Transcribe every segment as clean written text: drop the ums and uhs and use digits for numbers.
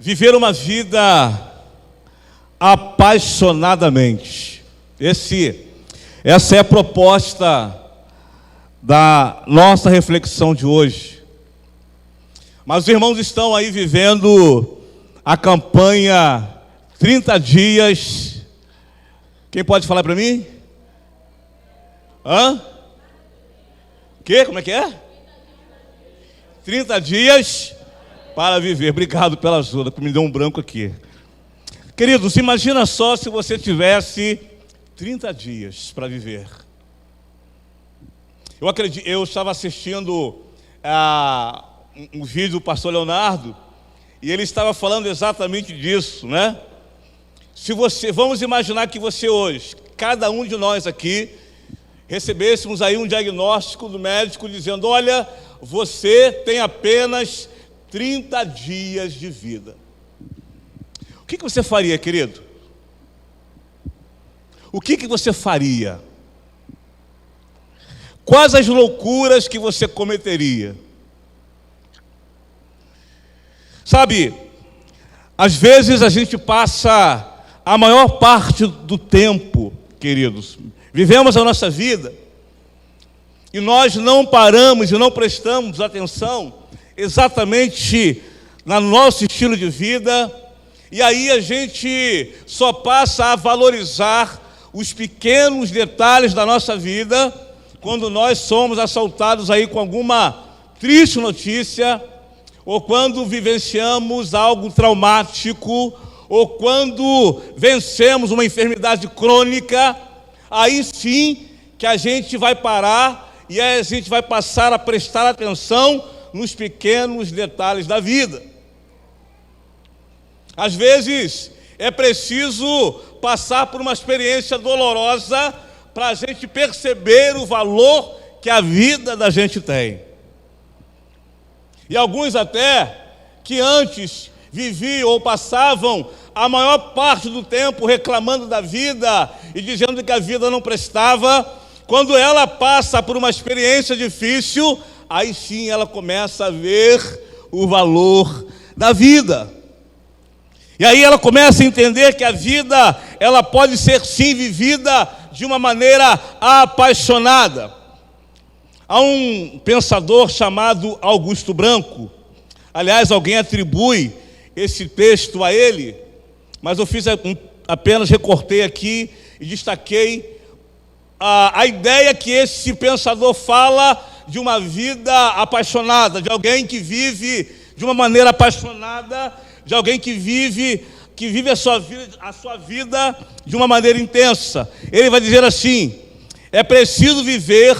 Viver uma vida apaixonadamente. Essa é a proposta da nossa reflexão de hoje. Mas os irmãos estão aí vivendo a campanha 30 dias. Quem pode falar para mim? Hã? Que? Como é que é? 30 dias para viver. Obrigado pela ajuda, que me deu um branco aqui. Queridos, imagina só se você tivesse 30 dias para viver. Eu estava assistindo um vídeo do pastor Leonardo e ele estava falando exatamente disso, né? Vamos imaginar que você hoje, cada um de nós aqui, recebêssemos aí um diagnóstico do médico dizendo: olha, você tem apenas 30 dias de vida. O que você faria, querido? O que você faria? Quais as loucuras que você cometeria? Sabe, às vezes a gente passa a maior parte do tempo, queridos, vivemos a nossa vida e nós não paramos e não prestamos atenção exatamente no nosso estilo de vida, e aí a gente só passa a valorizar os pequenos detalhes da nossa vida quando nós somos assaltados aí com alguma triste notícia, ou quando vivenciamos algo traumático, ou quando vencemos uma enfermidade crônica. Aí sim que a gente vai parar e aí a gente vai passar a prestar atenção nos pequenos detalhes da vida. Às vezes é preciso passar por uma experiência dolorosa para a gente perceber o valor que a vida da gente tem. E alguns até que antes viviam ou passavam a maior parte do tempo reclamando da vida e dizendo que a vida não prestava, quando ela passa por uma experiência difícil, aí sim ela começa a ver o valor da vida. E aí ela começa a entender que a vida, ela pode ser sim vivida de uma maneira apaixonada. Há um pensador chamado Augusto Branco. Aliás, alguém atribui esse texto a ele, mas eu apenas recortei aqui e destaquei a ideia que esse pensador fala de uma vida apaixonada, de alguém que vive de uma maneira apaixonada, de alguém que vive a sua vida de uma maneira intensa. Ele vai dizer assim: é preciso viver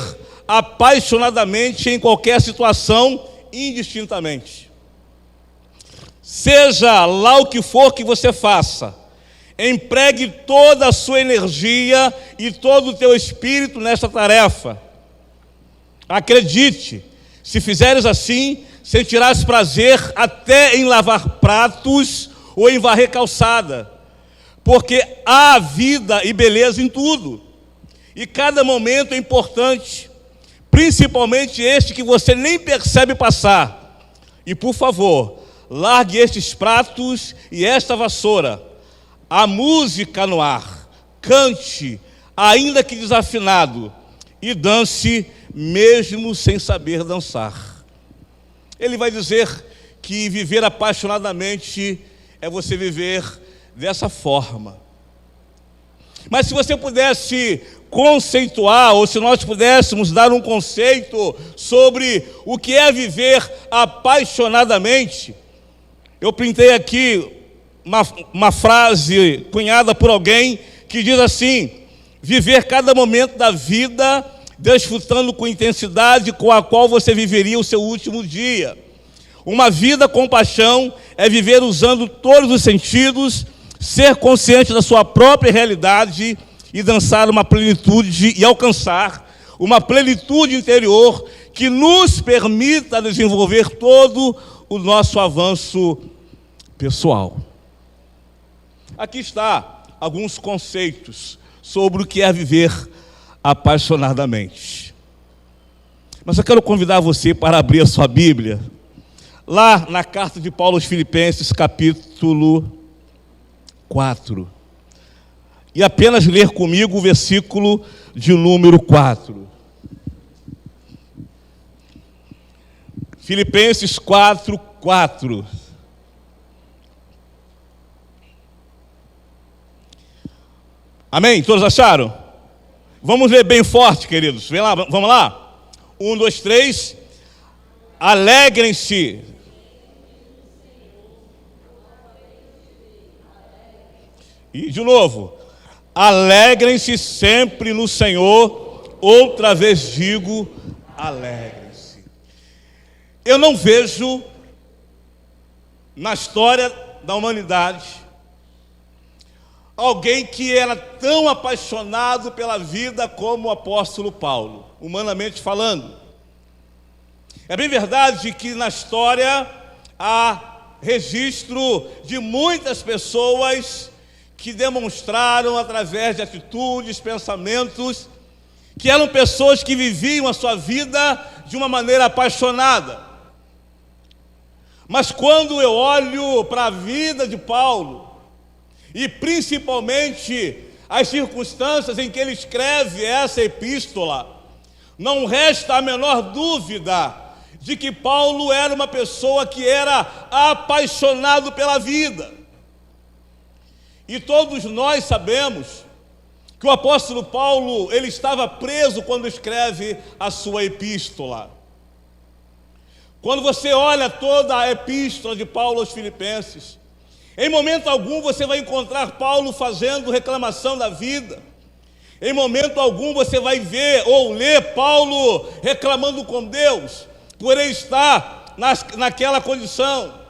apaixonadamente em qualquer situação, indistintamente. Seja lá o que for que você faça, empregue toda a sua energia e todo o teu espírito nessa tarefa. Acredite, se fizeres assim, sentirás prazer até em lavar pratos ou em varrer calçada, porque há vida e beleza em tudo, e cada momento é importante, principalmente este que você nem percebe passar. E por favor, largue estes pratos e esta vassoura. A música no ar, cante, ainda que desafinado, e dance mesmo sem saber dançar. Ele vai dizer que viver apaixonadamente é você viver dessa forma. Mas se você pudesse conceituar, ou se nós pudéssemos dar um conceito sobre o que é viver apaixonadamente, eu printei aqui uma frase cunhada por alguém que diz assim: viver cada momento da vida desfrutando com intensidade com a qual você viveria o seu último dia. Uma vida com paixão é viver usando todos os sentidos, ser consciente da sua própria realidade e dançar uma plenitude e alcançar uma plenitude interior que nos permita desenvolver todo o nosso avanço pessoal. Aqui está alguns conceitos sobre o que é viver apaixonadamente. Mas eu quero convidar você para abrir a sua Bíblia lá na carta de Paulo aos Filipenses, capítulo 4. E apenas ler comigo o versículo de número 4. Filipenses 4, 4. Amém? Todos acharam? Vamos ler bem forte, queridos. Vem lá, vamos lá? 1, 2, 3. Alegrem-se. E de novo. Alegrem-se sempre no Senhor. Outra vez digo, alegrem-se. Eu não vejo na história da humanidade alguém que era tão apaixonado pela vida como o apóstolo Paulo, humanamente falando. É bem verdade que na história há registro de muitas pessoas que demonstraram através de atitudes, pensamentos, que eram pessoas que viviam a sua vida de uma maneira apaixonada. Mas quando eu olho para a vida de Paulo, e principalmente as circunstâncias em que ele escreve essa epístola, não resta a menor dúvida de que Paulo era uma pessoa que era apaixonado pela vida. E todos nós sabemos que o apóstolo Paulo, ele estava preso quando escreve a sua epístola. Quando você olha toda a epístola de Paulo aos Filipenses, em momento algum você vai encontrar Paulo fazendo reclamação da vida. Em momento algum você vai ver ou ler Paulo reclamando com Deus por ele estar naquela condição.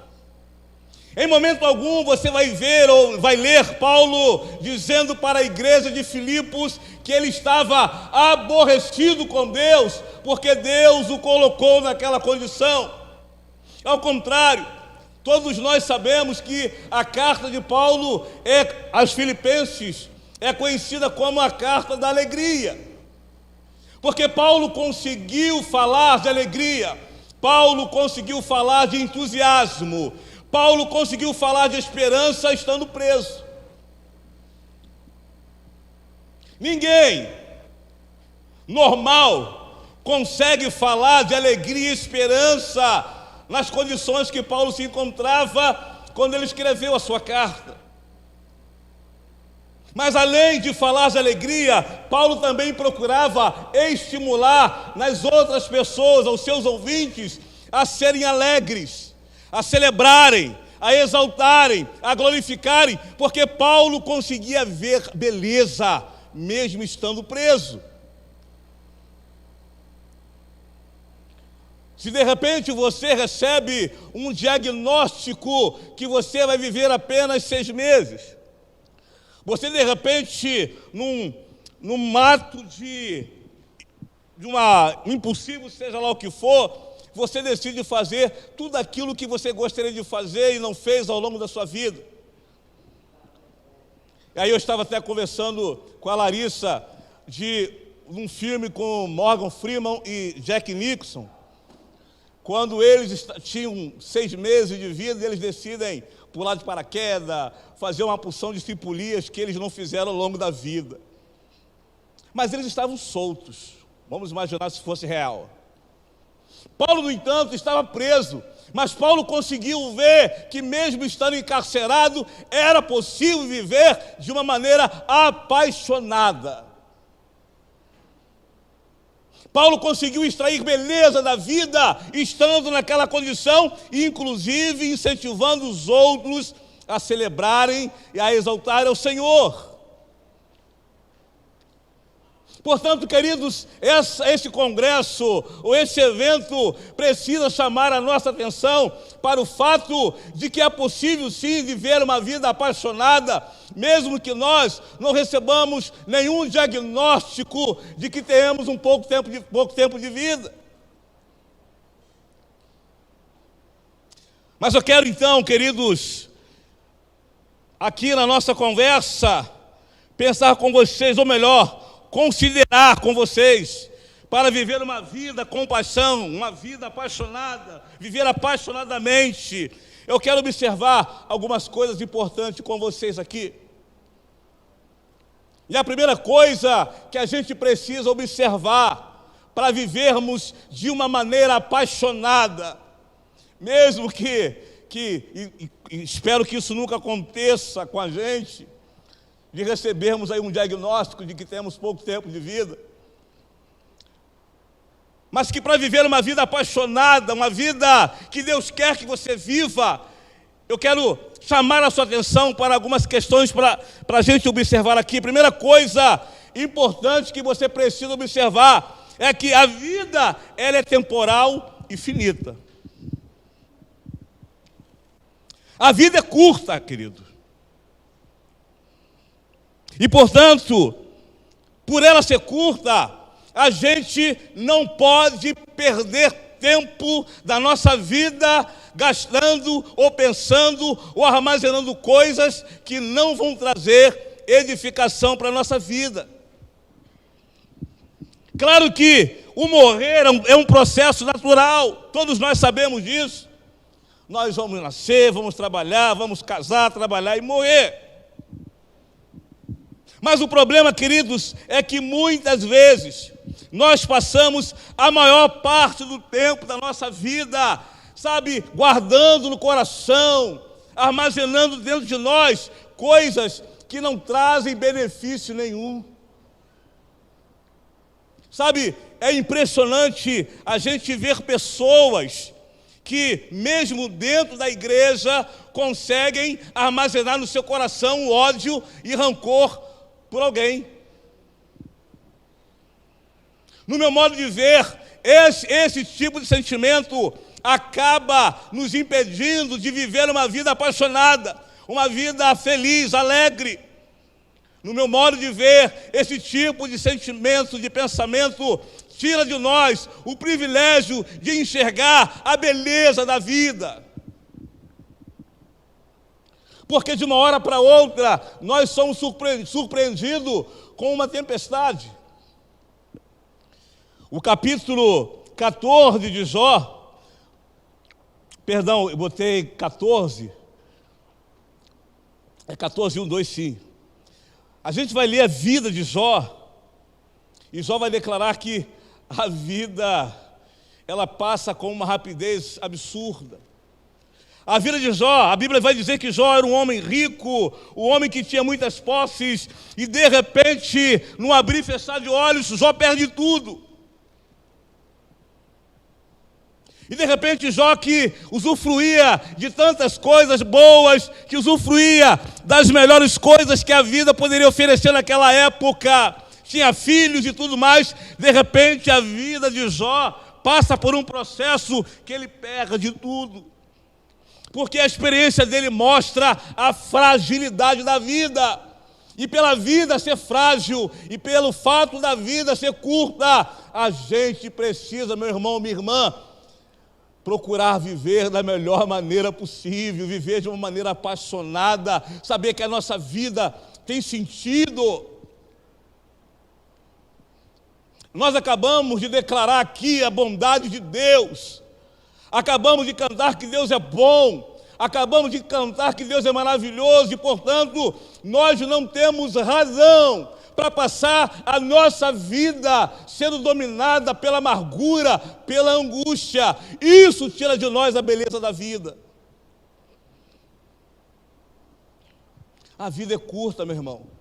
Em momento algum você vai ver ou vai ler Paulo dizendo para a igreja de Filipos que ele estava aborrecido com Deus, porque Deus o colocou naquela condição. Ao contrário, todos nós sabemos que a carta de Paulo aos Filipenses é conhecida como a carta da alegria, porque Paulo conseguiu falar de alegria, Paulo conseguiu falar de entusiasmo, Paulo conseguiu falar de esperança estando preso. Ninguém normal consegue falar de alegria e esperança nas condições que Paulo se encontrava quando ele escreveu a sua carta. Mas além de falar de alegria, Paulo também procurava estimular nas outras pessoas, aos seus ouvintes, a serem alegres, a celebrarem, a exaltarem, a glorificarem, porque Paulo conseguia ver beleza, mesmo estando preso. Se de repente você recebe um diagnóstico que você vai viver apenas 6 meses, você de repente, num ato de uma impulsivo, seja lá o que for, você decide fazer tudo aquilo que você gostaria de fazer e não fez ao longo da sua vida. E aí eu estava até conversando com a Larissa de um filme com Morgan Freeman e Jack Nicholson, quando eles tinham 6 meses de vida e eles decidem pular de paraquedas, fazer uma porção de estripulias que eles não fizeram ao longo da vida. Mas eles estavam soltos. Vamos imaginar se fosse real. Paulo, no entanto, estava preso, mas Paulo conseguiu ver que mesmo estando encarcerado, era possível viver de uma maneira apaixonada. Paulo conseguiu extrair beleza da vida, estando naquela condição, e inclusive incentivando os outros a celebrarem e a exaltarem ao Senhor. Portanto, queridos, esse congresso, ou esse evento, precisa chamar a nossa atenção para o fato de que é possível sim viver uma vida apaixonada, mesmo que nós não recebamos nenhum diagnóstico de que tenhamos pouco tempo de vida. Mas eu quero então, queridos, aqui na nossa conversa, pensar com vocês, ou melhor, considerar com vocês, para viver uma vida com paixão, uma vida apaixonada, viver apaixonadamente, eu quero observar algumas coisas importantes com vocês aqui. E a primeira coisa que a gente precisa observar para vivermos de uma maneira apaixonada, mesmo que espero que isso nunca aconteça com a gente, de recebermos aí um diagnóstico de que temos pouco tempo de vida, mas que para viver uma vida apaixonada, uma vida que Deus quer que você viva, eu quero chamar a sua atenção para algumas questões para a gente observar aqui. Primeira coisa importante que você precisa observar é que a vida, ela é temporal e finita. A vida é curta, querido. E, portanto, por ela ser curta, a gente não pode perder tempo da nossa vida gastando ou pensando ou armazenando coisas que não vão trazer edificação para a nossa vida. Claro que o morrer é um processo natural, todos nós sabemos disso. Nós vamos nascer, vamos trabalhar, vamos casar, trabalhar e morrer. Mas o problema, queridos, é que muitas vezes nós passamos a maior parte do tempo da nossa vida, sabe, guardando no coração, armazenando dentro de nós coisas que não trazem benefício nenhum. Sabe, é impressionante a gente ver pessoas que, mesmo dentro da igreja, conseguem armazenar no seu coração o ódio e rancor por alguém. No meu modo de ver, esse tipo de sentimento acaba nos impedindo de viver uma vida apaixonada, uma vida feliz, alegre. No meu modo de ver, esse tipo de sentimento, de pensamento, tira de nós o privilégio de enxergar a beleza da vida. Porque de uma hora para outra, nós somos surpreendidos com uma tempestade. O capítulo 14 de Jó, perdão, eu botei 14, é 14, 1, 2, sim. A gente vai ler a vida de Jó, e Jó vai declarar que a vida, ela passa com uma rapidez absurda. A vida de Jó, a Bíblia vai dizer que Jó era um homem rico, um homem que tinha muitas posses, e de repente, num abrir e fechar de olhos, Jó perde tudo. E de repente Jó, que usufruía de tantas coisas boas, que usufruía das melhores coisas que a vida poderia oferecer naquela época, tinha filhos e tudo mais, de repente a vida de Jó passa por um processo que ele perde tudo. Porque a experiência dele mostra a fragilidade da vida. E pela vida ser frágil, e pelo fato da vida ser curta, a gente precisa, meu irmão, minha irmã, procurar viver da melhor maneira possível, viver de uma maneira apaixonada, saber que a nossa vida tem sentido. Nós acabamos de declarar aqui a bondade de Deus, acabamos de cantar que Deus é bom, acabamos de cantar que Deus é maravilhoso e, portanto, nós não temos razão para passar a nossa vida sendo dominada pela amargura, pela angústia. Isso tira de nós a beleza da vida. A vida é curta, meu irmão.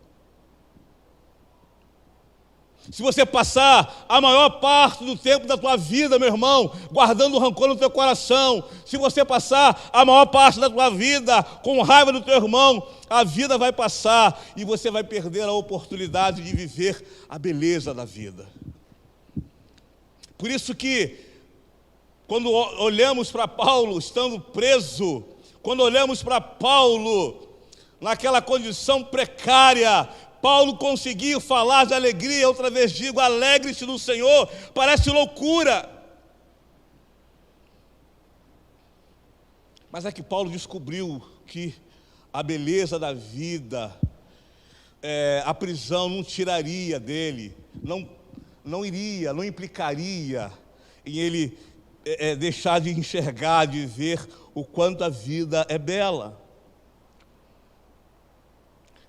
Se você passar a maior parte do tempo da tua vida, meu irmão, guardando rancor no teu coração, se você passar a maior parte da tua vida com raiva do teu irmão, a vida vai passar e você vai perder a oportunidade de viver a beleza da vida. Por isso que, quando olhamos para Paulo estando preso, quando olhamos para Paulo naquela condição precária, Paulo conseguiu falar de alegria, outra vez digo, alegre-se no Senhor, parece loucura. Mas é que Paulo descobriu que a beleza da vida, a prisão não tiraria dele, não implicaria em ele deixar de enxergar, de ver o quanto a vida é bela.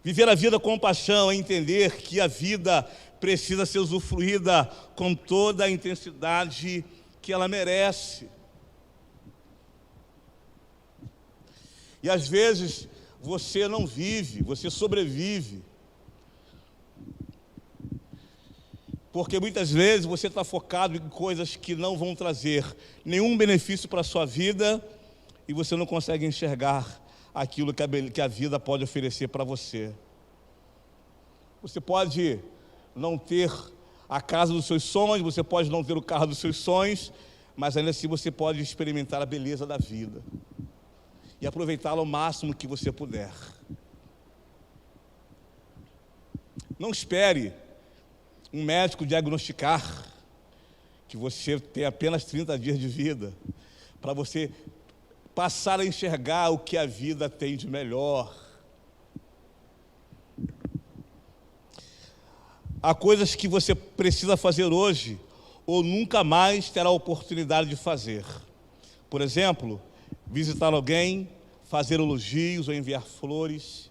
Viver a vida com paixão é entender que a vida precisa ser usufruída com toda a intensidade que ela merece. E às vezes você não vive, você sobrevive. Porque muitas vezes você está focado em coisas que não vão trazer nenhum benefício para a sua vida e você não consegue enxergar aquilo que a vida pode oferecer para você. Você pode não ter a casa dos seus sonhos, você pode não ter o carro dos seus sonhos, mas ainda assim você pode experimentar a beleza da vida e aproveitá-la ao máximo que você puder. Não espere um médico diagnosticar que você tem apenas 30 dias de vida para você passar a enxergar o que a vida tem de melhor. Há coisas que você precisa fazer hoje ou nunca mais terá a oportunidade de fazer. Por exemplo, visitar alguém, fazer elogios ou enviar flores.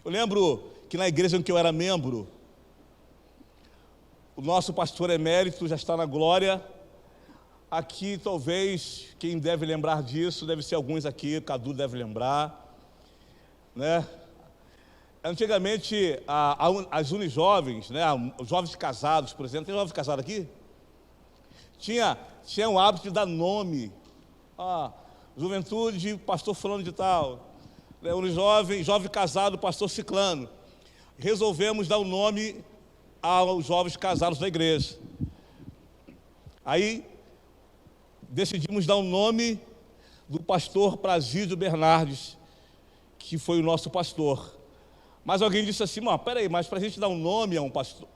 Eu lembro que na igreja em que eu era membro, o nosso pastor emérito já está na glória. Aqui, talvez, quem deve lembrar disso, deve ser alguns aqui, o Cadu deve lembrar, né? Antigamente, as unijovens, né, os jovens casados, por exemplo, tem jovens casados aqui? Tinha o hábito de dar nome. Juventude, pastor fulano de tal. Unijovem, jovem casado, pastor ciclano. Resolvemos dar o nome aos jovens casados da igreja. Aí, decidimos dar o nome do pastor Prazídio Bernardes, que foi o nosso pastor. Mas alguém disse assim, peraí, mas para a gente dar um nome a um pastor,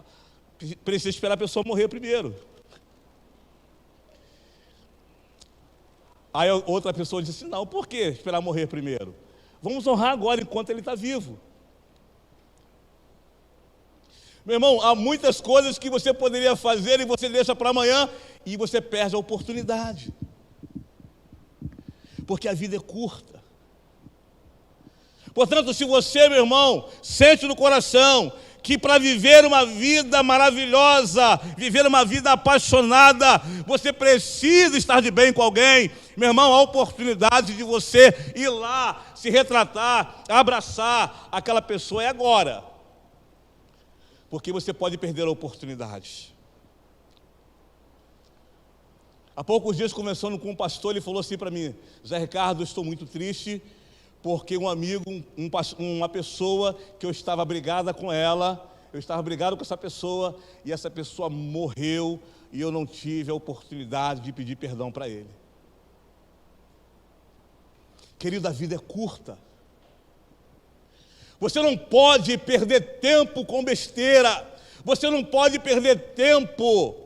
precisa esperar a pessoa morrer primeiro. Aí outra pessoa disse assim, não, por que esperar morrer primeiro? Vamos honrar agora enquanto ele está vivo. Meu irmão, há muitas coisas que você poderia fazer e você deixa para amanhã e você perde a oportunidade. Porque a vida é curta. Portanto, se você, meu irmão, sente no coração que para viver uma vida maravilhosa, viver uma vida apaixonada, você precisa estar de bem com alguém, meu irmão, a oportunidade de você ir lá, se retratar, abraçar aquela pessoa é agora. Porque você pode perder a oportunidade. Há poucos dias, conversando com um pastor, ele falou assim para mim, Zé Ricardo, eu estou muito triste, porque um amigo, uma pessoa que eu estava brigada com ela, eu estava brigado com essa pessoa, e essa pessoa morreu, e eu não tive a oportunidade de pedir perdão para ele. Querido, a vida é curta. Você não pode perder tempo com besteira. Você não pode perder tempo.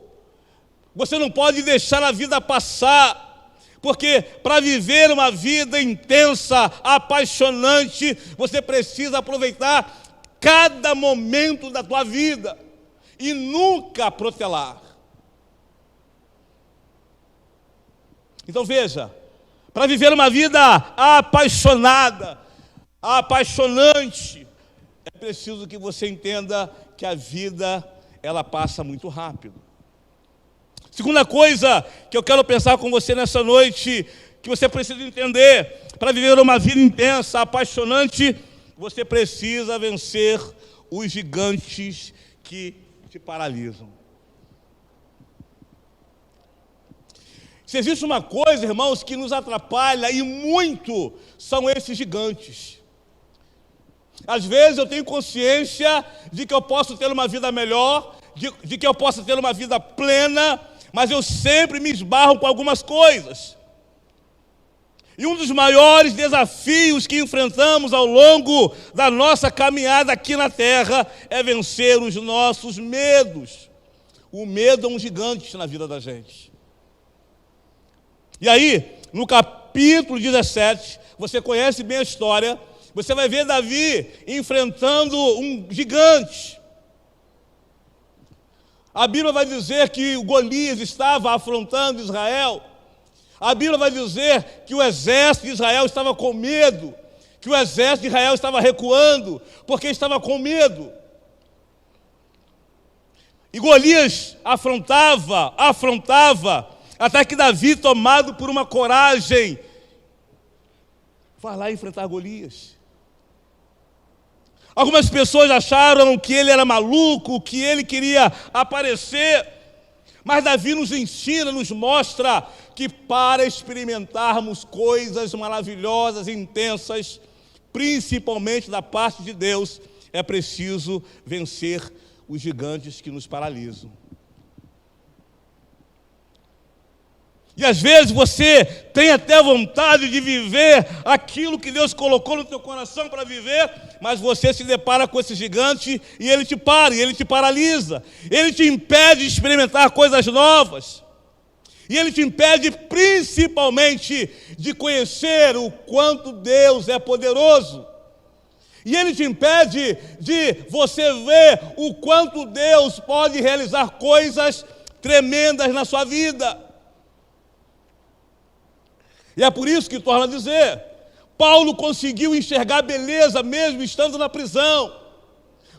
Você não pode deixar a vida passar. Porque para viver uma vida intensa, apaixonante, você precisa aproveitar cada momento da tua vida e nunca protelar. Então veja, para viver uma vida apaixonada, apaixonante, é preciso que você entenda que a vida, ela passa muito rápido. Segunda coisa que eu quero pensar com você nessa noite, que você precisa entender, para viver uma vida intensa, apaixonante, você precisa vencer os gigantes que te paralisam. Se existe uma coisa, irmãos, que nos atrapalha e muito, são esses gigantes. Às vezes eu tenho consciência de que eu posso ter uma vida melhor, de que eu posso ter uma vida plena, mas eu sempre me esbarro com algumas coisas. E um dos maiores desafios que enfrentamos ao longo da nossa caminhada aqui na terra é vencer os nossos medos. O medo é um gigante na vida da gente. E aí, no capítulo 17, você conhece bem a história, você vai ver Davi enfrentando um gigante. A Bíblia vai dizer que o Golias estava afrontando Israel. A Bíblia vai dizer que o exército de Israel estava com medo, que o exército de Israel estava recuando, porque estava com medo. E Golias afrontava, até que Davi, tomado por uma coragem, vai lá enfrentar Golias. Algumas pessoas acharam que ele era maluco, que ele queria aparecer, mas Davi nos ensina, nos mostra que para experimentarmos coisas maravilhosas e intensas, principalmente da parte de Deus, é preciso vencer os gigantes que nos paralisam. E às vezes você tem até vontade de viver aquilo que Deus colocou no teu coração para viver, mas você se depara com esse gigante e ele te para, e ele te paralisa. Ele te impede de experimentar coisas novas. E ele te impede principalmente de conhecer o quanto Deus é poderoso. E ele te impede de você ver o quanto Deus pode realizar coisas tremendas na sua vida. E é por isso que torna a dizer, Paulo conseguiu enxergar beleza mesmo estando na prisão.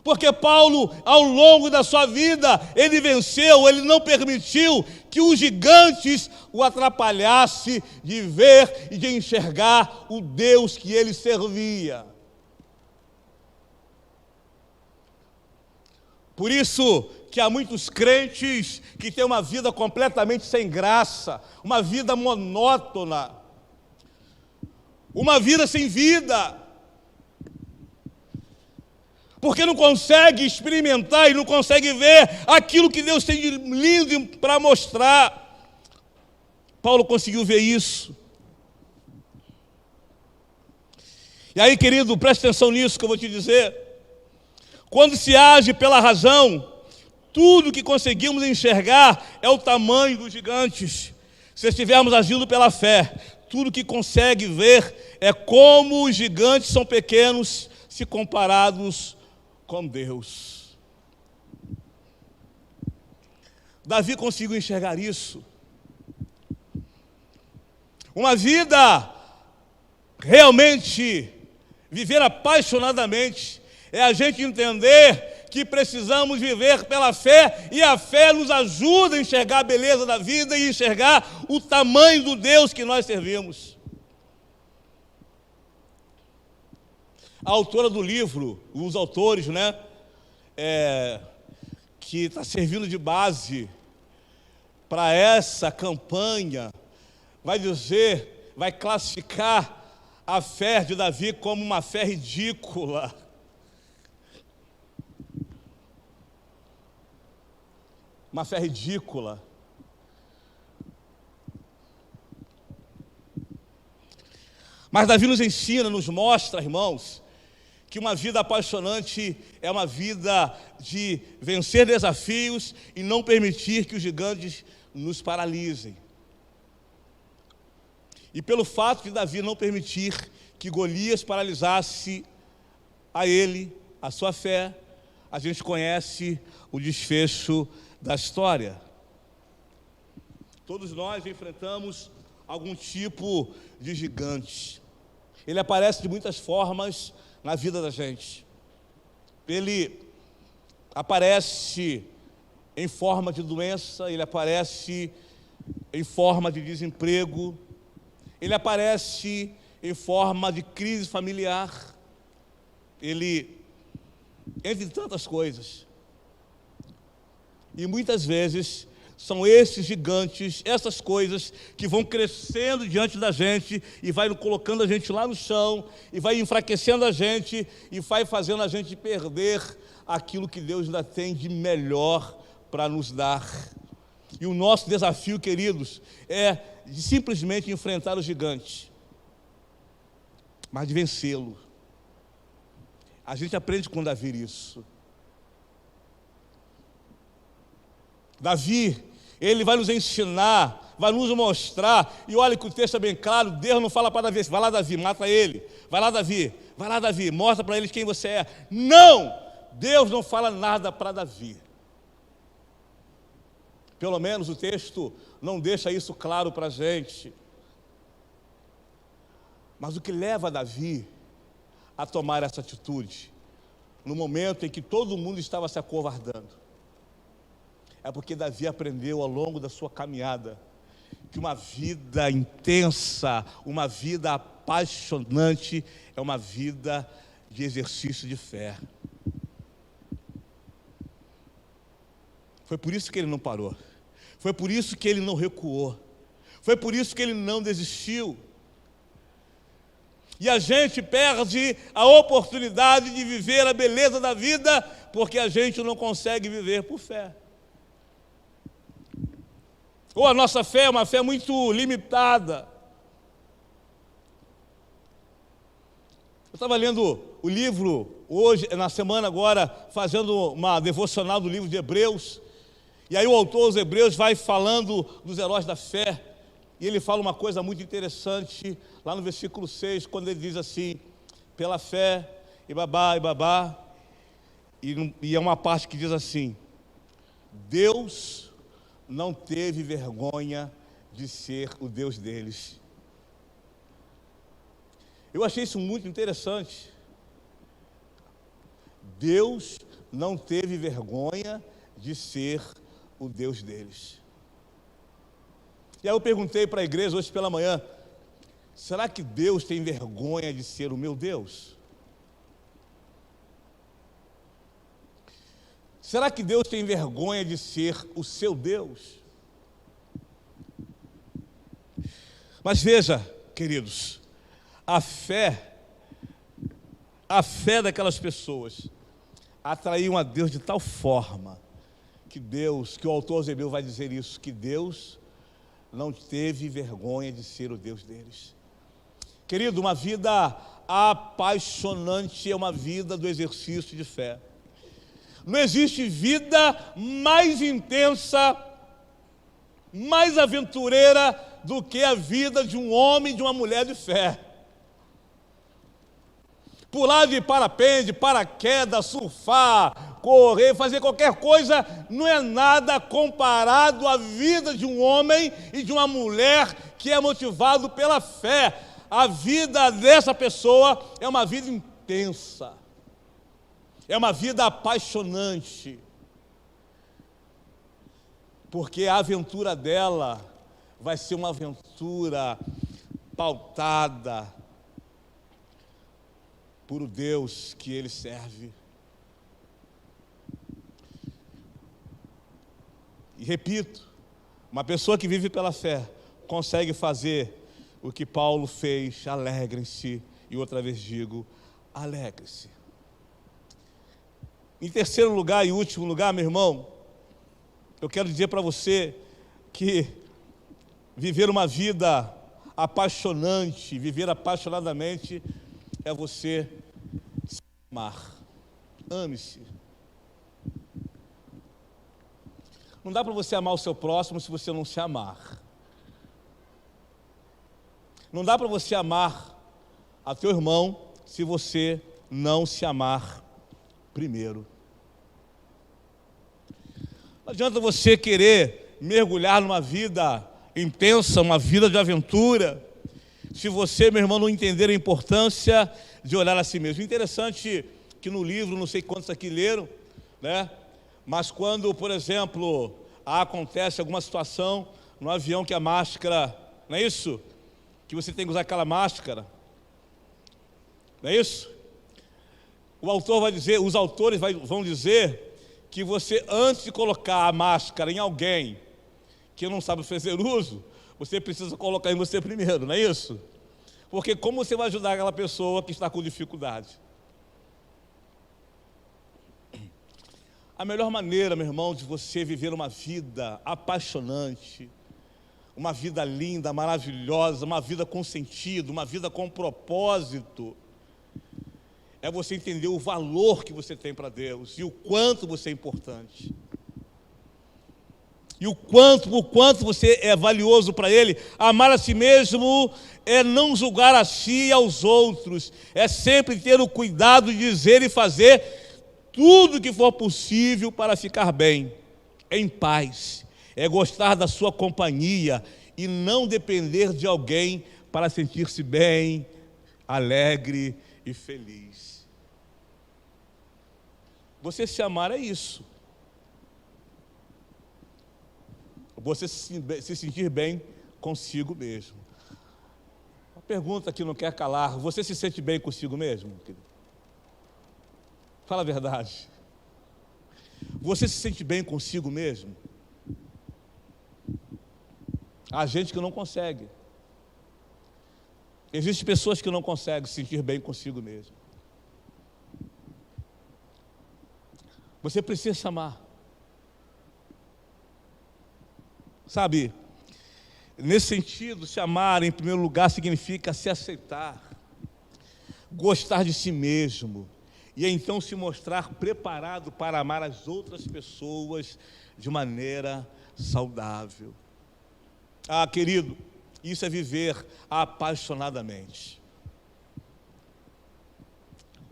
Porque Paulo, ao longo da sua vida, ele venceu, ele não permitiu que os gigantes o atrapalhassem de ver e de enxergar o Deus que ele servia. Por isso que há muitos crentes que têm uma vida completamente sem graça, uma vida monótona, uma vida sem vida, porque não consegue experimentar e não consegue ver aquilo que Deus tem de lindo para mostrar. Paulo conseguiu ver isso. E aí, querido, preste atenção nisso que eu vou te dizer. Quando se age pela razão, tudo que conseguimos enxergar é o tamanho dos gigantes. Se estivermos agindo pela fé, tudo que consegue ver é como os gigantes são pequenos se comparados com Deus. Davi conseguiu enxergar isso. Uma vida realmente, viver apaixonadamente, é a gente entender que precisamos viver pela fé, e a fé nos ajuda a enxergar a beleza da vida e enxergar o tamanho do Deus que nós servimos. A autora do livro, os autores, que está servindo de base para essa campanha, vai classificar a fé de Davi como uma fé ridícula. Uma fé ridícula. Mas Davi nos ensina, nos mostra, irmãos, que uma vida apaixonante é uma vida de vencer desafios e não permitir que os gigantes nos paralisem. E pelo fato de Davi não permitir que Golias paralisasse a ele, a sua fé, a gente conhece o desfecho da história. Todos nós enfrentamos algum tipo de gigante. Ele aparece de muitas formas na vida da gente. Ele aparece em forma de doença, ele aparece em forma de desemprego, ele aparece em forma de crise familiar, ele, entre tantas coisas. E muitas vezes são esses gigantes, essas coisas que vão crescendo diante da gente e vai colocando a gente lá no chão e vai enfraquecendo a gente e vai fazendo a gente perder aquilo que Deus ainda tem de melhor para nos dar. E o nosso desafio, queridos, é de simplesmente enfrentar o gigante, mas de vencê-lo. A gente aprende com Davi isso. Davi, ele vai nos ensinar, vai nos mostrar, e olha que o texto é bem claro, Deus não fala para Davi, vai lá Davi, mata ele, vai lá Davi, mostra para ele quem você é. Não! Deus não fala nada para Davi. Pelo menos o texto não deixa isso claro para a gente. Mas o que leva Davi a tomar essa atitude, no momento em que todo mundo estava se acovardando, é porque Davi aprendeu ao longo da sua caminhada que uma vida intensa, uma vida apaixonante, é uma vida de exercício de fé. Foi por isso que ele não parou. Foi por isso que ele não recuou. Foi por isso que ele não desistiu. E a gente perde a oportunidade de viver a beleza da vida porque a gente não consegue viver por fé. Ou a nossa fé é uma fé muito limitada. Eu estava lendo o livro hoje, na semana agora, fazendo uma devocional do livro de Hebreus. E aí o autor dos Hebreus vai falando dos heróis da fé. E ele fala uma coisa muito interessante, lá no versículo 6, quando ele diz assim, pela fé, e babá, e é uma parte que diz assim, Deus não teve vergonha de ser o Deus deles. Eu achei isso muito interessante. Deus não teve vergonha de ser o Deus deles. E aí eu perguntei para a igreja hoje pela manhã, será que Deus tem vergonha de ser o meu Deus? Será que Deus tem vergonha de ser o seu Deus? Mas veja, queridos, a fé daquelas pessoas atraiu a Deus de tal forma que o autor aos Hebreus vai dizer isso, que Deus não teve vergonha de ser o Deus deles. Querido, uma vida apaixonante é uma vida do exercício de fé. Não existe vida mais intensa, mais aventureira do que a vida de um homem e de uma mulher de fé. Pular de parapente, paraquedas, surfar, correr, fazer qualquer coisa, não é nada comparado à vida de um homem e de uma mulher que é motivado pela fé. A vida dessa pessoa é uma vida intensa, é uma vida apaixonante, porque a aventura dela vai ser uma aventura pautada por o Deus que ele serve. E repito, uma pessoa que vive pela fé consegue fazer o que Paulo fez, alegrem-se, e outra vez digo, alegre-se. Em terceiro lugar e último lugar, meu irmão, eu quero dizer para você que viver uma vida apaixonante, viver apaixonadamente, é você se amar. Ame-se. Não dá para você amar o seu próximo se você não se amar. Não dá para você amar a teu irmão se você não se amar primeiro. Não adianta você querer mergulhar numa vida intensa, uma vida de aventura, se você, meu irmão, não entender a importância de olhar a si mesmo. Interessante que no livro, não sei quantos aqui leram, né? Mas quando, por exemplo, acontece alguma situação no avião que a máscara, não é isso? Que você tem que usar aquela máscara, não é isso? O autor vai dizer, os autores vão dizer que você, antes de colocar a máscara em alguém que não sabe fazer uso, você precisa colocar em você primeiro, não é isso? Porque como você vai ajudar aquela pessoa que está com dificuldade? A melhor maneira, meu irmão, de você viver uma vida apaixonante, uma vida linda, maravilhosa, uma vida com sentido, uma vida com propósito, é você entender o valor que você tem para Deus e o quanto você é importante. E o quanto você é valioso para Ele. Amar a si mesmo é não julgar a si e aos outros, é sempre ter o cuidado de dizer e fazer tudo que for possível para ficar bem, em paz, é gostar da sua companhia e não depender de alguém para sentir-se bem, alegre e feliz. Você se amar é isso. Você se sentir bem consigo mesmo. Uma pergunta que não quer calar: você se sente bem consigo mesmo, querido? Fala a verdade. Você se sente bem consigo mesmo? Há gente que não consegue. Existem pessoas que não conseguem se sentir bem consigo mesmo. Você precisa se amar. Sabe, nesse sentido, se amar, em primeiro lugar, significa se aceitar, gostar de si mesmo, e então se mostrar preparado para amar as outras pessoas de maneira saudável. Ah, querido, isso é viver apaixonadamente.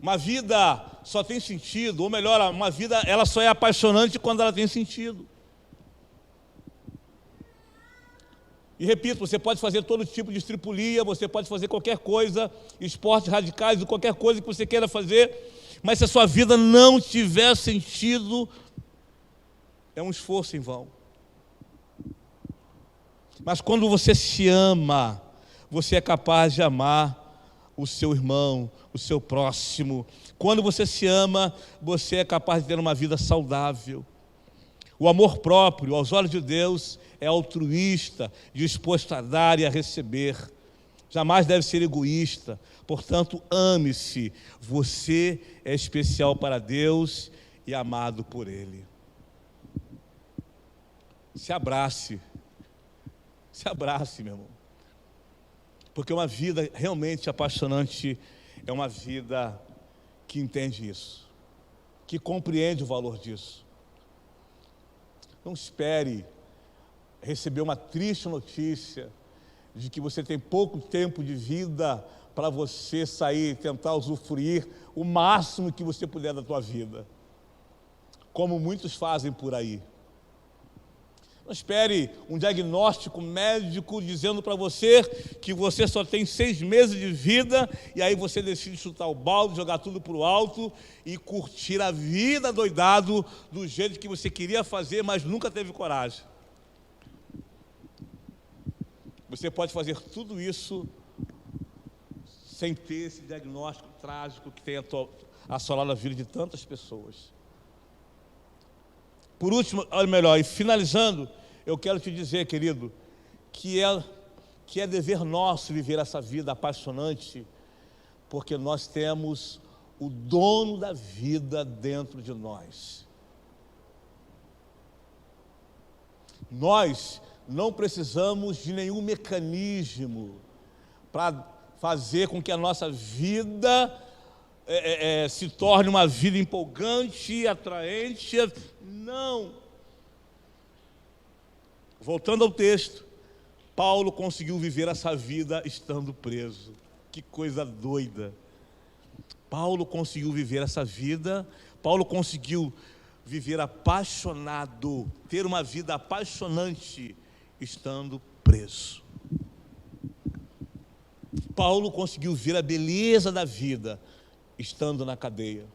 Uma vida só tem sentido, ou melhor, uma vida ela só é apaixonante quando ela tem sentido. E repito, você pode fazer todo tipo de estripulia, você pode fazer qualquer coisa, esportes radicais, qualquer coisa que você queira fazer, mas se a sua vida não tiver sentido, é um esforço em vão. Mas quando você se ama, você é capaz de amar o seu irmão, o seu próximo. Quando você se ama, você é capaz de ter uma vida saudável. O amor próprio, aos olhos de Deus, é altruísta, disposto a dar e a receber. Jamais deve ser egoísta. Portanto, ame-se. Você é especial para Deus e amado por Ele. Se abrace. Se abrace, meu irmão. Porque uma vida realmente apaixonante é uma vida que entende isso, que compreende o valor disso. Não espere receber uma triste notícia de que você tem pouco tempo de vida para você sair e tentar usufruir o máximo que você puder da tua vida, como muitos fazem por aí. Não espere um diagnóstico médico dizendo para você que você só tem 6 meses de vida e aí você decide chutar o balde, jogar tudo para o alto e curtir a vida doidado do jeito que você queria fazer, mas nunca teve coragem. Você pode fazer tudo isso sem ter esse diagnóstico trágico que tem assolado a vida de tantas pessoas. Por último, olha melhor, e finalizando, eu quero te dizer, querido, que é dever nosso viver essa vida apaixonante, porque nós temos o dono da vida dentro de nós. Nós não precisamos de nenhum mecanismo para fazer com que a nossa vida se torne uma vida empolgante, atraente. Não. Voltando ao texto, Paulo conseguiu viver essa vida estando preso. Que coisa doida. Paulo conseguiu viver essa vida, Paulo conseguiu viver apaixonado, ter uma vida apaixonante estando preso. Paulo conseguiu ver a beleza da vida estando na cadeia.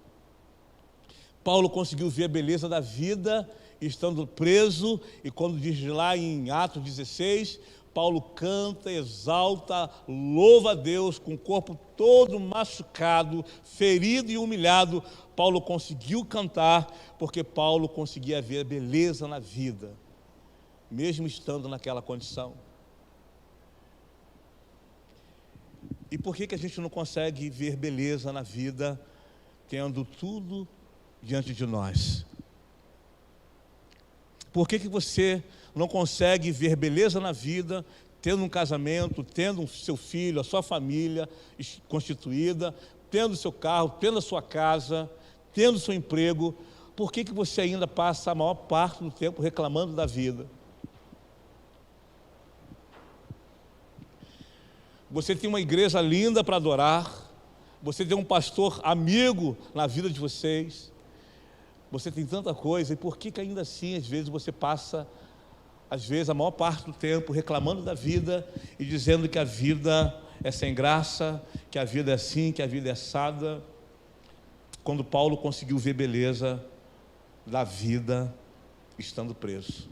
Paulo conseguiu ver a beleza da vida estando preso, e quando diz lá em Atos 16, Paulo canta, exalta, louva a Deus com o corpo todo machucado, ferido e humilhado. Paulo conseguiu cantar porque Paulo conseguia ver a beleza na vida, mesmo estando naquela condição. E por que a gente não consegue ver beleza na vida, tendo tudo diante de nós? Por que você não consegue ver beleza na vida, tendo um casamento, tendo o seu filho, a sua família constituída, tendo o seu carro, tendo a sua casa, tendo o seu emprego? Por que você ainda passa a maior parte do tempo reclamando da vida? Você tem uma igreja linda para adorar, você tem um pastor amigo na vida de vocês, você tem tanta coisa, e por que ainda assim, às vezes, você passa às vezes, a maior parte do tempo, reclamando da vida e dizendo que a vida é sem graça, que a vida é assim, que a vida é assada, quando Paulo conseguiu ver beleza da vida estando preso.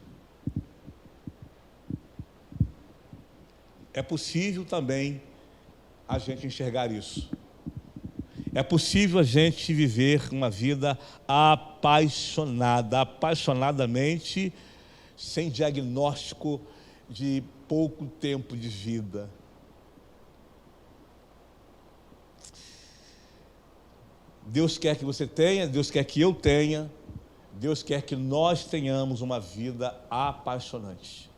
É possível também a gente enxergar isso. É possível a gente viver uma vida apaixonada, apaixonadamente, sem diagnóstico de pouco tempo de vida. Deus quer que você tenha, Deus quer que eu tenha, Deus quer que nós tenhamos uma vida apaixonante.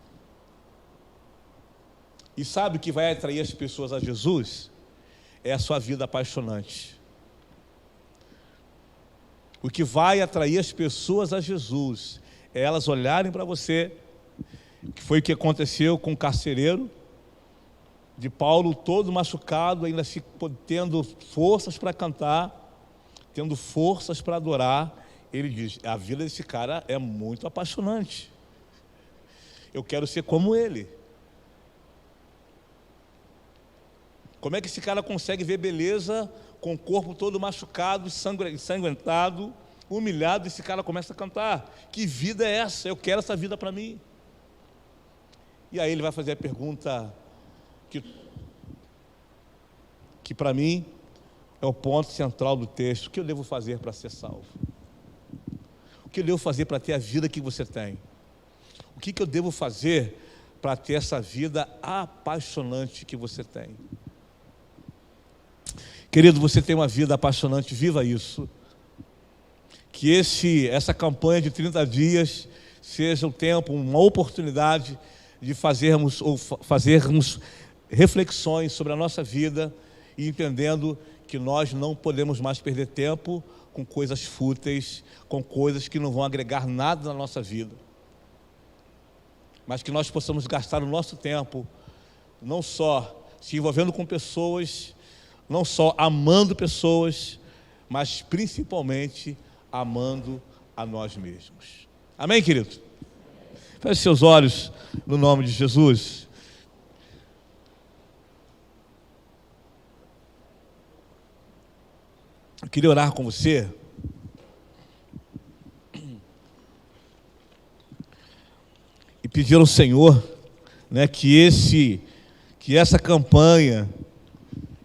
E sabe o que vai atrair as pessoas a Jesus? É a sua vida apaixonante. O que vai atrair as pessoas a Jesus é elas olharem para você, que foi o que aconteceu com o carcereiro de Paulo, todo machucado, ainda tendo forças para cantar, tendo forças para adorar. Ele diz: a vida desse cara é muito apaixonante, eu quero ser como ele. Como é que esse cara consegue ver beleza com o corpo todo machucado, ensanguentado, humilhado? Esse cara começa a cantar: que vida é essa? Eu quero essa vida para mim. E aí ele vai fazer a pergunta que para mim é o ponto central do texto: o que eu devo fazer para ser salvo? O que eu devo fazer para ter a vida que você tem? O que eu devo fazer para ter essa vida apaixonante que você tem? Querido, você tem uma vida apaixonante, viva isso. Que essa campanha de 30 dias seja um tempo, uma oportunidade de fazermos reflexões sobre a nossa vida e entendendo que nós não podemos mais perder tempo com coisas fúteis, com coisas que não vão agregar nada na nossa vida, mas que nós possamos gastar o nosso tempo não só se envolvendo com pessoas, não só amando pessoas, mas principalmente amando a nós mesmos. Amém, querido? Feche seus olhos no nome de Jesus. Eu queria orar com você e pedir ao Senhor, né, que essa campanha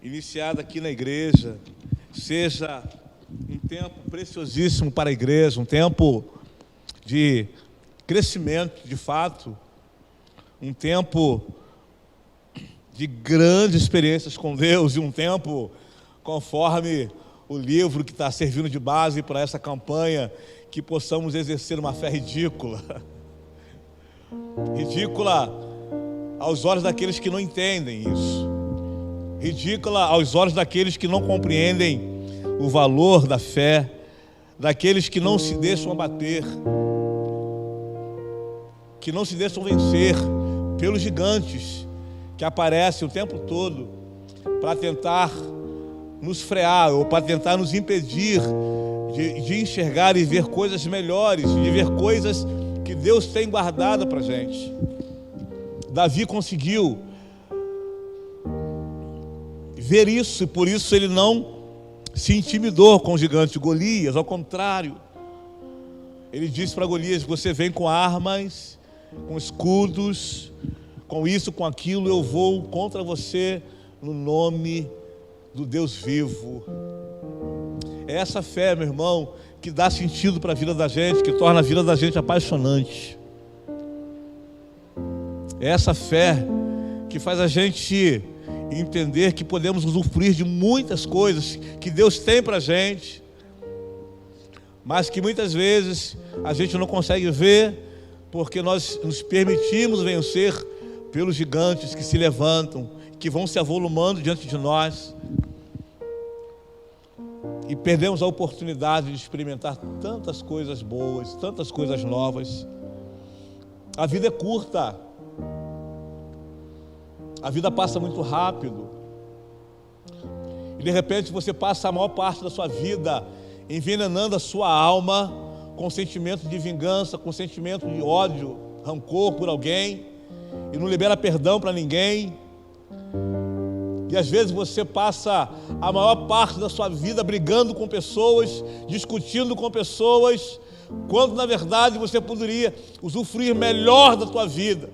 iniciada aqui na igreja seja um tempo preciosíssimo para a igreja, um tempo de crescimento de fato, um tempo de grandes experiências com Deus e um tempo conforme o livro que está servindo de base para essa campanha, que possamos exercer uma fé ridícula aos olhos daqueles que não entendem isso, ridícula aos olhos daqueles que não compreendem o valor da fé, daqueles que não se deixam abater, que não se deixam vencer pelos gigantes que aparecem o tempo todo para tentar nos frear ou para tentar nos impedir de enxergar e ver coisas melhores, de ver coisas que Deus tem guardado para a gente. Davi conseguiu ver isso e por isso ele não se intimidou com o gigante Golias. Ao contrário, ele disse para Golias: você vem com armas, com escudos, com isso, com aquilo, eu vou contra você no nome do Deus vivo. É essa fé, meu irmão, que dá sentido para a vida da gente, que torna a vida da gente apaixonante. É essa fé que faz a gente entender que podemos usufruir de muitas coisas que Deus tem para a gente, mas que muitas vezes a gente não consegue ver, porque nós nos permitimos vencer pelos gigantes que se levantam, que vão se avolumando diante de nós, e perdemos a oportunidade de experimentar tantas coisas boas, tantas coisas novas. A vida é curta, a vida passa muito rápido, e de repente você passa a maior parte da sua vida envenenando a sua alma com sentimento de vingança, com sentimento de ódio, rancor por alguém e não libera perdão para ninguém. E às vezes você passa a maior parte da sua vida brigando com pessoas, discutindo com pessoas, quando na verdade você poderia usufruir melhor da tua vida,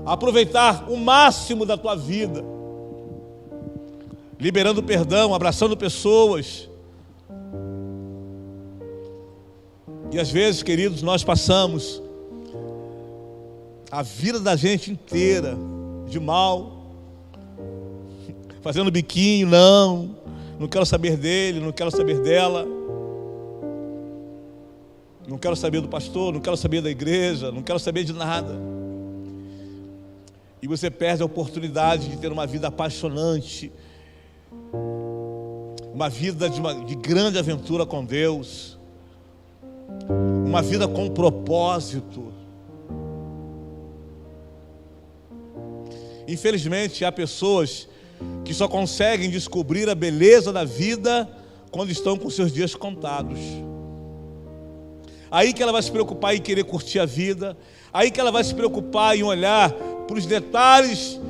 aproveitar o máximo da tua vida, liberando perdão, abraçando pessoas. E às vezes, queridos, nós passamos a vida da gente inteira de mal, fazendo biquinho, não quero saber dele, não quero saber dela, não quero saber do pastor, não quero saber da igreja, não quero saber de nada. E você perde a oportunidade de ter uma vida apaixonante, uma vida de grande aventura com Deus, uma vida com propósito. Infelizmente, há pessoas que só conseguem descobrir a beleza da vida quando estão com seus dias contados. Aí que ela vai se preocupar em querer curtir a vida, aí que ela vai se preocupar em olhar para os detalhes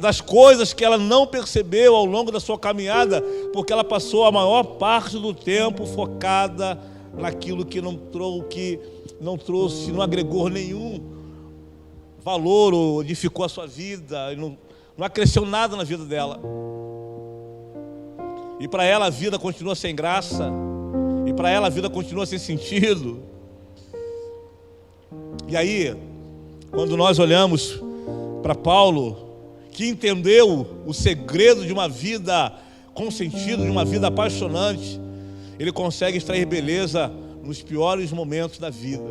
das coisas que ela não percebeu ao longo da sua caminhada, porque ela passou a maior parte do tempo focada naquilo que não trouxe, não agregou nenhum valor ou edificou a sua vida, não acrescentou nada na vida dela. E para ela a vida continua sem graça, e para ela a vida continua sem sentido. E aí, quando nós olhamos para Paulo, que entendeu o segredo de uma vida com sentido, de uma vida apaixonante, ele consegue extrair beleza nos piores momentos da vida.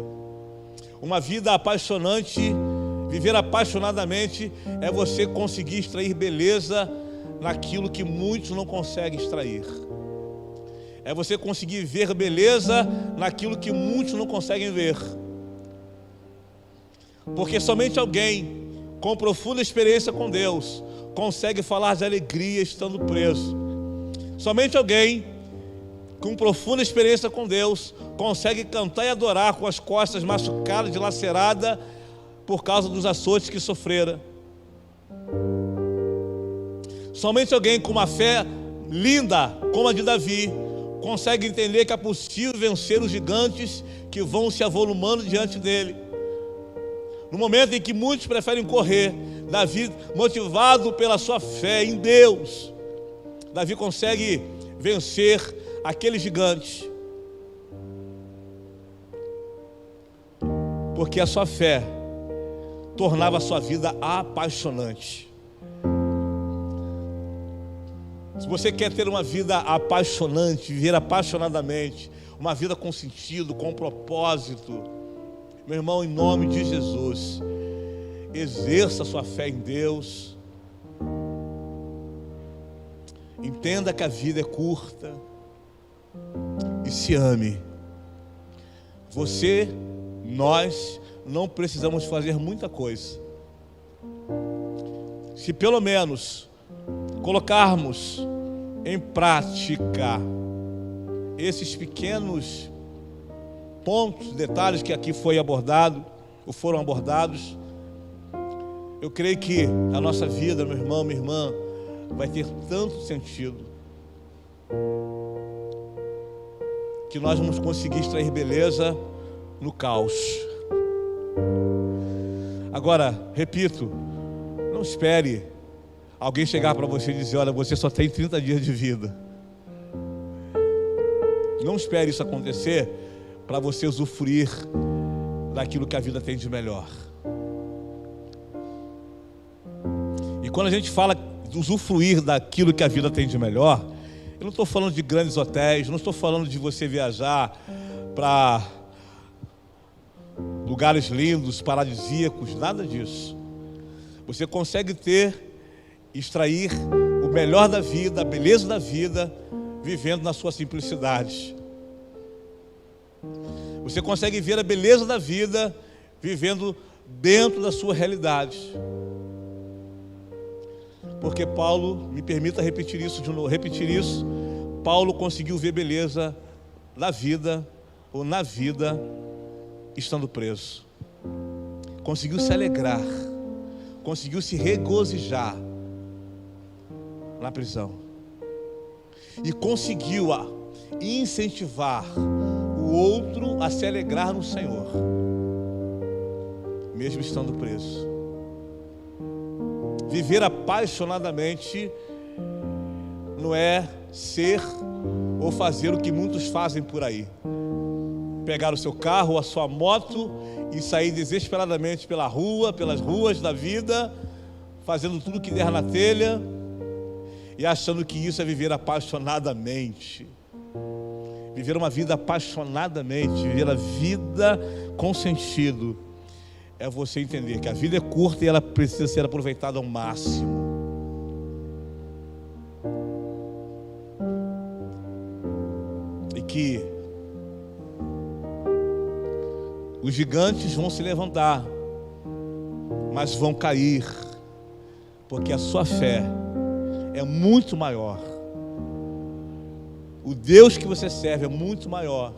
Uma vida apaixonante, viver apaixonadamente, é você conseguir extrair beleza naquilo que muitos não conseguem extrair. É você conseguir ver beleza naquilo que muitos não conseguem ver. Porque somente alguém com profunda experiência com Deus consegue falar de alegria estando preso. Somente alguém com profunda experiência com Deus consegue cantar e adorar com as costas machucadas, dilaceradas por causa dos açoites que sofrera. Somente alguém com uma fé linda como a de Davi consegue entender que é possível vencer os gigantes que vão se avolumando diante dele. No momento em que muitos preferem correr, Davi, motivado pela sua fé em Deus, Davi consegue vencer aquele gigante, porque a sua fé tornava a sua vida apaixonante. Se você quer ter uma vida apaixonante, viver apaixonadamente, uma vida com sentido, com propósito, meu irmão, em nome de Jesus, exerça a sua fé em Deus. Entenda que a vida é curta e se ame. Você, nós não precisamos fazer muita coisa. Se pelo menos colocarmos em prática esses pequenos pontos, detalhes que aqui foram abordados, eu creio que a nossa vida, meu irmão, minha irmã, vai ter tanto sentido, que nós vamos conseguir extrair beleza no caos. Agora, repito, não espere alguém chegar para você e dizer: olha, você só tem 30 dias de vida. Não espere isso acontecer para você usufruir daquilo que a vida tem de melhor. E quando a gente fala de usufruir daquilo que a vida tem de melhor, eu não estou falando de grandes hotéis, não estou falando de você viajar para lugares lindos, paradisíacos, nada disso. Você consegue extrair o melhor da vida, a beleza da vida, vivendo na sua simplicidade. Você consegue ver a beleza da vida vivendo dentro da sua realidade. Porque Paulo, me permita repetir isso de novo, Paulo conseguiu ver beleza da vida, ou na vida, estando preso. Conseguiu se alegrar, conseguiu se regozijar na prisão. E conseguiu incentivar o outro a se alegrar no Senhor, mesmo estando preso. Viver apaixonadamente não é ser ou fazer o que muitos fazem por aí. Pegar o seu carro ou a sua moto e sair desesperadamente pela rua, pelas ruas da vida, fazendo tudo que der na telha e achando que isso é viver apaixonadamente. Viver uma vida apaixonadamente, viver a vida com sentido, é você entender que a vida é curta e ela precisa ser aproveitada ao máximo. E que os gigantes vão se levantar, mas vão cair, porque a sua fé é muito maior. O Deus que você serve é muito maior.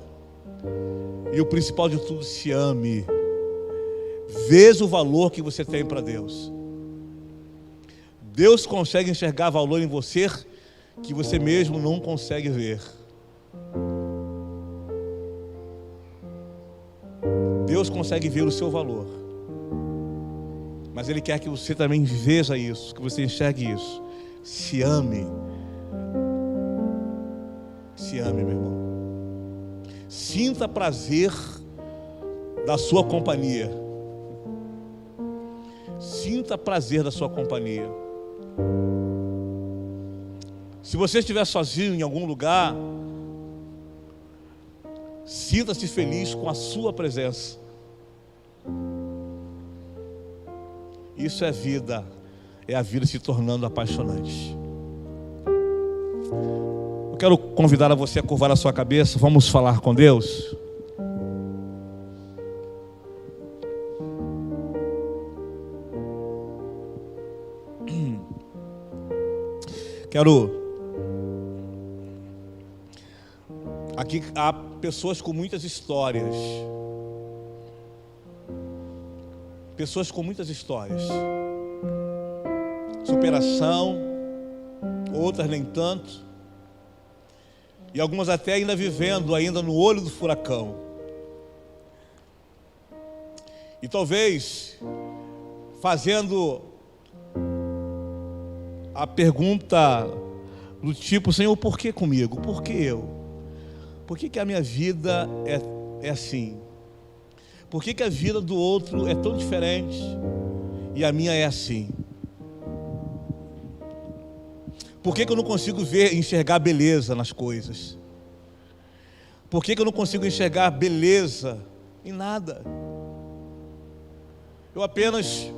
E o principal de tudo, se ame. Veja o valor que você tem para Deus. Deus consegue enxergar valor em você que você mesmo não consegue ver. Deus consegue ver o seu valor, mas Ele quer que você também veja isso, que você enxergue isso. Se ame. Se ame, meu irmão. Sinta prazer da sua companhia. Sinta prazer da sua companhia. Se você estiver sozinho em algum lugar, sinta-se feliz com a sua presença. Isso é vida. É a vida se tornando apaixonante. Eu quero convidar a você a curvar a sua cabeça. Vamos falar com Deus. Aqui há pessoas com muitas histórias. Pessoas com muitas histórias. Superação, outras nem tanto. E algumas até ainda vivendo ainda no olho do furacão. E talvez fazendo a pergunta do tipo: Senhor, por que comigo? Por que eu? Por que a minha vida é assim? Por que a vida do outro é tão diferente e a minha é assim? Por que eu não consigo enxergar beleza nas coisas? Por que eu não consigo enxergar beleza em nada? Eu apenas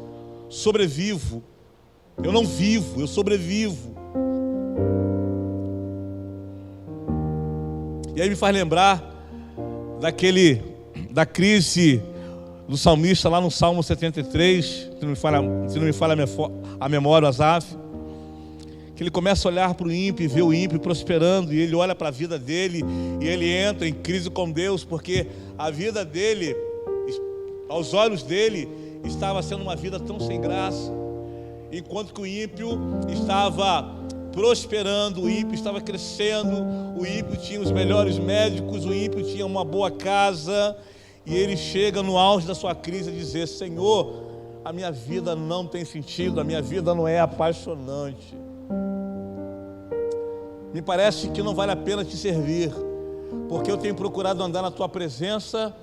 sobrevivo. Eu não vivo, eu sobrevivo. E aí me faz lembrar da crise do salmista lá no Salmo 73, se não me falha a memória, o Asaf, que ele começa a olhar para o ímpio e vê o ímpio prosperando, e ele olha para a vida dele e ele entra em crise com Deus, porque a vida dele, aos olhos dele, estava sendo uma vida tão sem graça, enquanto que o ímpio estava prosperando, o ímpio estava crescendo, o ímpio tinha os melhores médicos, o ímpio tinha uma boa casa, e ele chega no auge da sua crise a dizer: Senhor, a minha vida não tem sentido, a minha vida não é apaixonante. Me parece que não vale a pena te servir, porque eu tenho procurado andar na tua presença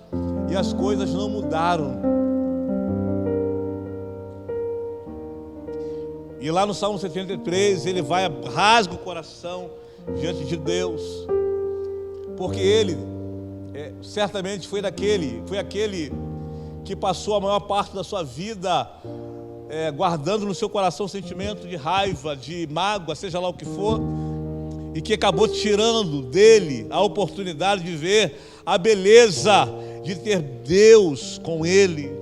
e as coisas não mudaram. E lá no Salmo 73, ele rasga o coração diante de Deus, porque ele certamente foi aquele que passou a maior parte da sua vida guardando no seu coração sentimento de raiva, de mágoa, seja lá o que for, e que acabou tirando dele a oportunidade de ver a beleza de ter Deus com ele,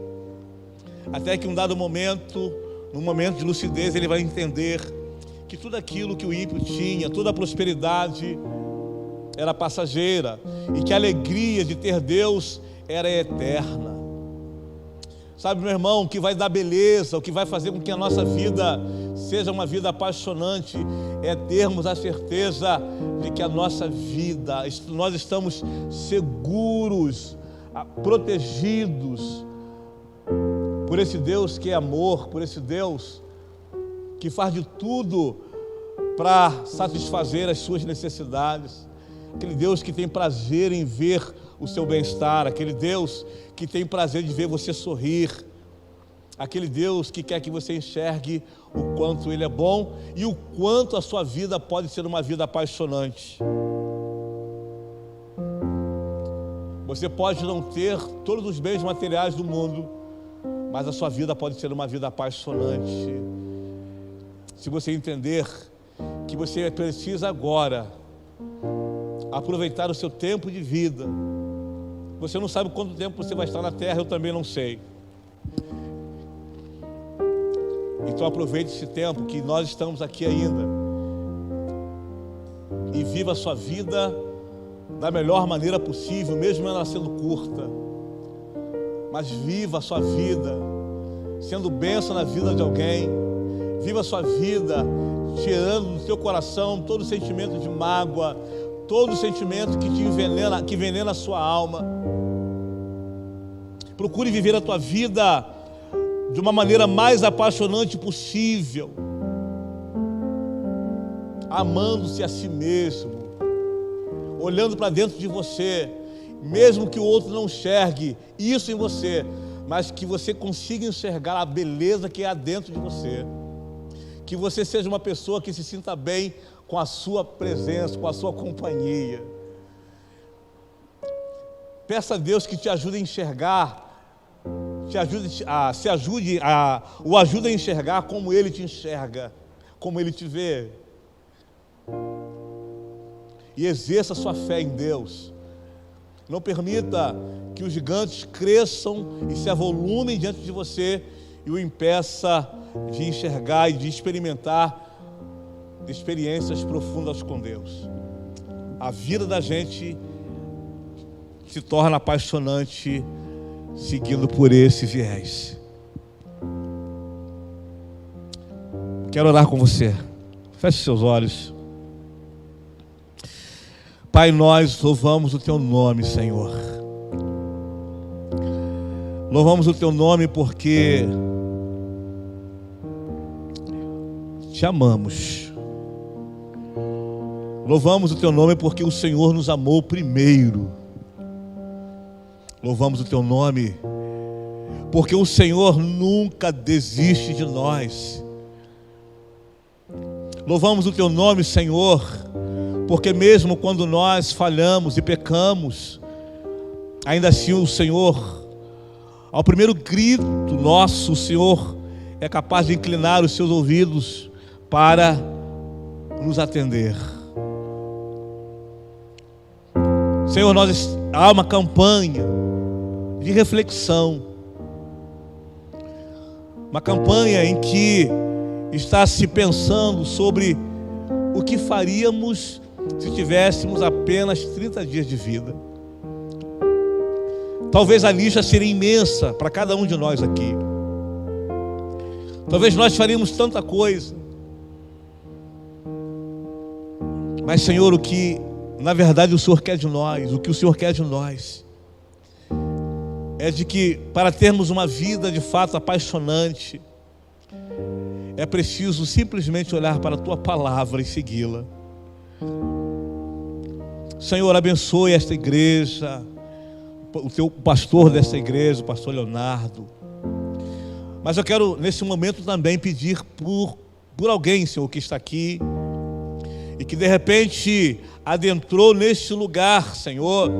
até que um dado momento, num momento de lucidez, ele vai entender que tudo aquilo que o ímpio tinha, toda a prosperidade era passageira, e que a alegria de ter Deus era eterna. Sabe, meu irmão, o que vai dar beleza, o que vai fazer com que a nossa vida seja uma vida apaixonante, é termos a certeza de que a nossa vida, nós estamos seguros, protegidos por esse Deus que é amor, por esse Deus que faz de tudo para satisfazer as suas necessidades, aquele Deus que tem prazer em ver o seu bem-estar, aquele Deus que tem prazer de ver você sorrir, aquele Deus que quer que você enxergue o quanto Ele é bom e o quanto a sua vida pode ser uma vida apaixonante. Você pode não ter todos os bens materiais do mundo, mas a sua vida pode ser uma vida apaixonante. Se você entender que você precisa agora aproveitar o seu tempo de vida. Você não sabe quanto tempo você vai estar na terra, eu também não sei. Então aproveite esse tempo que nós estamos aqui ainda e viva a sua vida da melhor maneira possível, mesmo ela sendo curta. Mas viva a sua vida sendo bênção na vida de alguém. Viva a sua vida tirando do seu coração todo sentimento de mágoa, todo sentimento que te envenena, que envenena a sua alma. Procure viver a tua vida de uma maneira mais apaixonante possível, amando-se a si mesmo, olhando para dentro de você, mesmo que o outro não enxergue isso em você, mas que você consiga enxergar a beleza que há dentro de você. Que você seja uma pessoa que se sinta bem com a sua presença, com a sua companhia. Peça a Deus que te ajude a enxergar, o ajude a enxergar como Ele te enxerga, como Ele te vê. E exerça a sua fé em Deus. Não permita que os gigantes cresçam e se avolumem diante de você e o impeça de enxergar e de experimentar experiências profundas com Deus. A vida da gente se torna apaixonante seguindo por esse viés. Quero orar com você. Feche seus olhos. Pai, nós louvamos o Teu nome, Senhor. Louvamos o Teu nome porque Te amamos. Louvamos o Teu nome porque o Senhor nos amou primeiro. Louvamos o Teu nome porque o Senhor nunca desiste de nós. Louvamos o Teu nome, Senhor, porque mesmo quando nós falhamos e pecamos, ainda assim o Senhor, ao primeiro grito nosso, o Senhor é capaz de inclinar os seus ouvidos para nos atender. Senhor, há uma campanha de reflexão, uma campanha em que está se pensando sobre o que faríamos se tivéssemos apenas 30 dias de vida. Talvez a lista seria imensa para cada um de nós aqui. Talvez nós faríamos tanta coisa. Mas, Senhor, o que na verdade o Senhor quer de nós, o que o Senhor quer de nós, é de que para termos uma vida de fato apaixonante, é preciso simplesmente olhar para a Tua palavra e segui-la. Senhor, abençoe esta igreja, o Teu pastor desta igreja, o pastor Leonardo. Mas eu quero nesse momento também pedir por alguém, Senhor, que está aqui e que de repente adentrou neste lugar, Senhor,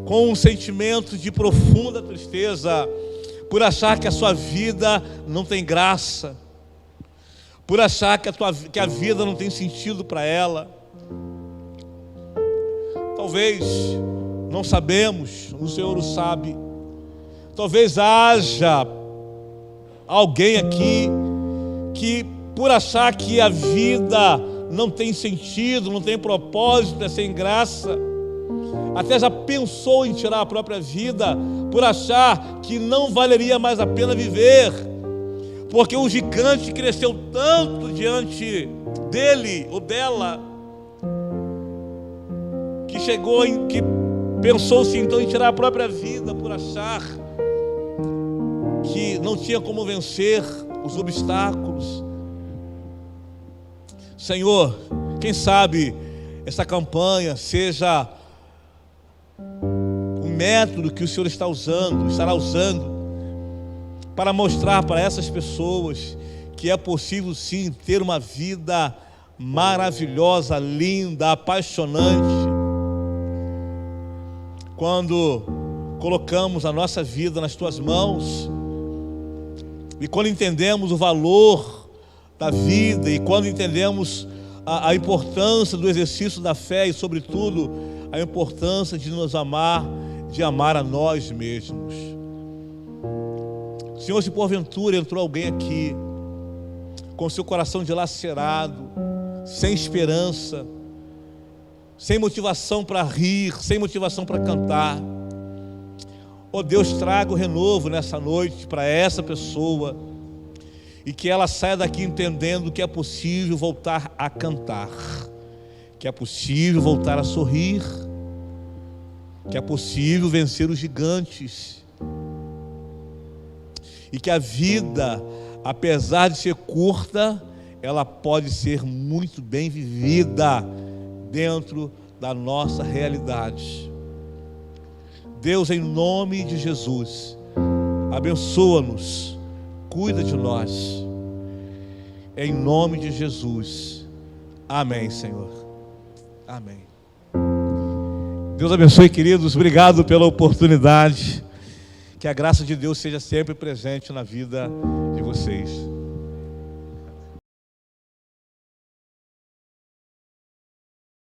com um sentimento de profunda tristeza, por achar que a sua vida não tem graça, por achar que a vida não tem sentido para ela. Talvez, não sabemos, o Senhor o sabe, talvez haja alguém aqui que por achar que a vida não tem sentido, não tem propósito, é sem graça, até já pensou em tirar a própria vida por achar que não valeria mais a pena viver, porque o gigante cresceu tanto diante dele ou dela, que pensou-se então em tirar a própria vida por achar que não tinha como vencer os obstáculos. Senhor, quem sabe essa campanha seja um método que o Senhor estará usando para mostrar para essas pessoas que é possível sim ter uma vida maravilhosa, linda, apaixonante, quando colocamos a nossa vida nas Tuas mãos, e quando entendemos o valor da vida, e quando entendemos a importância do exercício da fé, e sobretudo a importância de nos amar, de amar a nós mesmos. Senhor, se porventura entrou alguém aqui com seu coração dilacerado, sem esperança, sem motivação para rir, sem motivação para cantar, ó Deus, traga o renovo nessa noite para essa pessoa, e que ela saia daqui entendendo que é possível voltar a cantar, que é possível voltar a sorrir, que é possível vencer os gigantes, e que a vida, apesar de ser curta, ela pode ser muito bem vivida dentro da nossa realidade. Deus, em nome de Jesus, abençoa-nos, cuida de nós, em nome de Jesus. Amém, Senhor. Amém. Deus abençoe, queridos. Obrigado pela oportunidade. Que a graça de Deus seja sempre presente na vida de vocês.